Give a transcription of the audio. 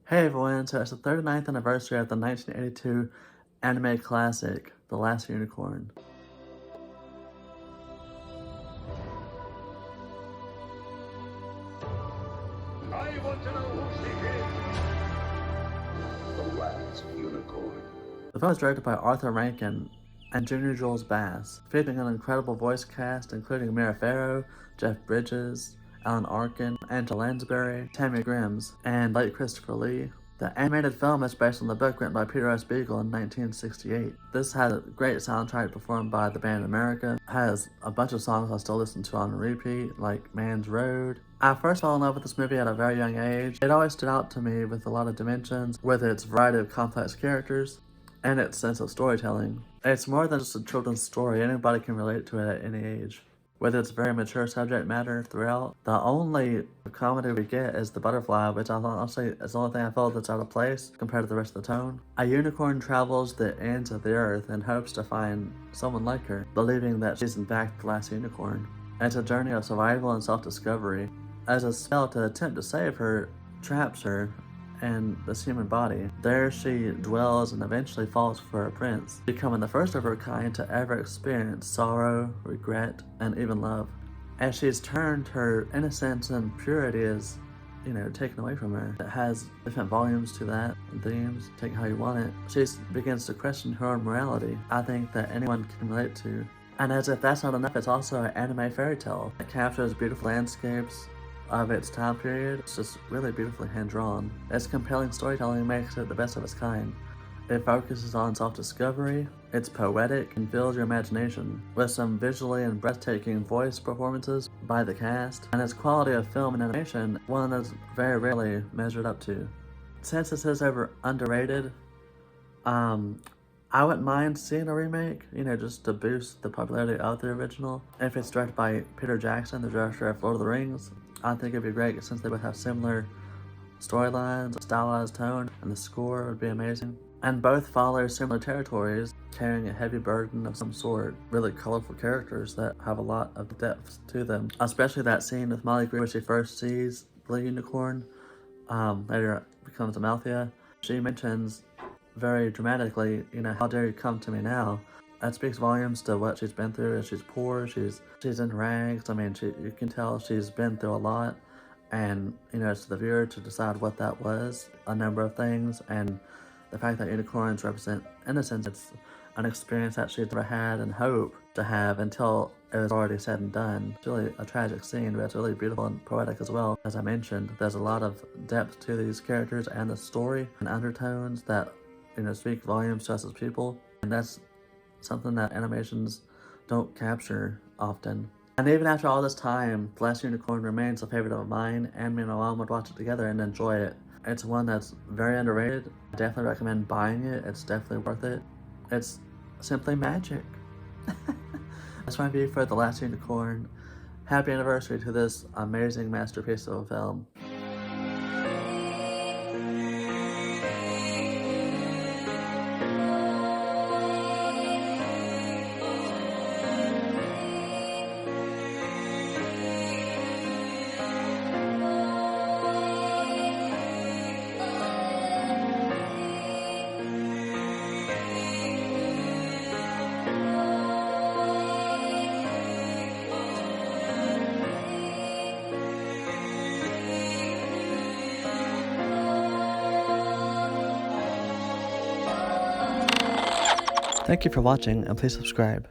Hey everyone, so it's the 39th anniversary of the 1982 anime classic, The Last Unicorn. I want to know who she is. The Last Unicorn. The film was directed by Arthur Rankin and Junior Jules Bass, featuring an incredible voice cast including Mira Farrow, Jeff Bridges, Alan Arkin, Angela Lansbury, Tammy Grimes, and late Christopher Lee. The animated film is based on the book written by Peter S. Beagle in 1968. This had a great soundtrack performed by the band America, has a bunch of songs I still listen to on repeat, like Man's Road. I first fell in love with this movie at a very young age. It always stood out to me with a lot of dimensions, with its variety of complex characters, and its sense of storytelling. It's more than just a children's story, anybody can relate to it at any age. With its very mature subject matter throughout, the only comedy we get is the butterfly, which honestly is the only thing I felt that's out of place compared to the rest of the tone. A unicorn travels the ends of the earth and hopes to find someone like her, believing that she's in fact the last unicorn. It's a journey of survival and self-discovery, as a spell to attempt to save her traps her in this human body. There she dwells and eventually falls for a prince, becoming the first of her kind to ever experience sorrow, regret, and even love. As she's turned, her innocence and purity is, taken away from her. It has different volumes to that, and themes, take it how you want it. She begins to question her own morality. I think that anyone can relate to. And as if that's not enough, it's also an anime fairy tale. It captures beautiful landscapes of its time period. It's just really beautifully hand-drawn. Its compelling storytelling makes it the best of its kind. It focuses on self-discovery, it's poetic, and fills your imagination, with some visually and breathtaking voice performances by the cast, and its quality of film and animation, one that's very rarely measured up to. Since this is underrated, I wouldn't mind seeing a remake, just to boost the popularity of the original. If it's directed by Peter Jackson, the director of Lord of the Rings, I think it'd be great since they would have similar storylines, stylized tone, and the score would be amazing. And both follow similar territories, carrying a heavy burden of some sort. Really colorful characters that have a lot of depth to them. Especially that scene with Molly Green where she first sees the unicorn, later becomes Amalthea. She mentions very dramatically, how dare you come to me now? That speaks volumes to what she's been through. She's poor, she's in rags. I mean, you can tell she's been through a lot, and it's the viewer to decide what that was. A number of things, and the fact that unicorns represent innocence, it's an experience that she's never had and hope to have until it was already said and done. It's really a tragic scene, but it's really beautiful and poetic as well. As I mentioned, there's a lot of depth to these characters and the story and undertones that speak volumes to us as people, and that's something that animations don't capture often. And even after all this time, The Last Unicorn remains a favorite of mine, and me and my mom would watch it together and enjoy it. It's one that's very underrated. I definitely recommend buying it. It's definitely worth it. It's simply magic. That's my review for The Last Unicorn. Happy anniversary to this amazing masterpiece of a film. Thank you for watching, and please subscribe.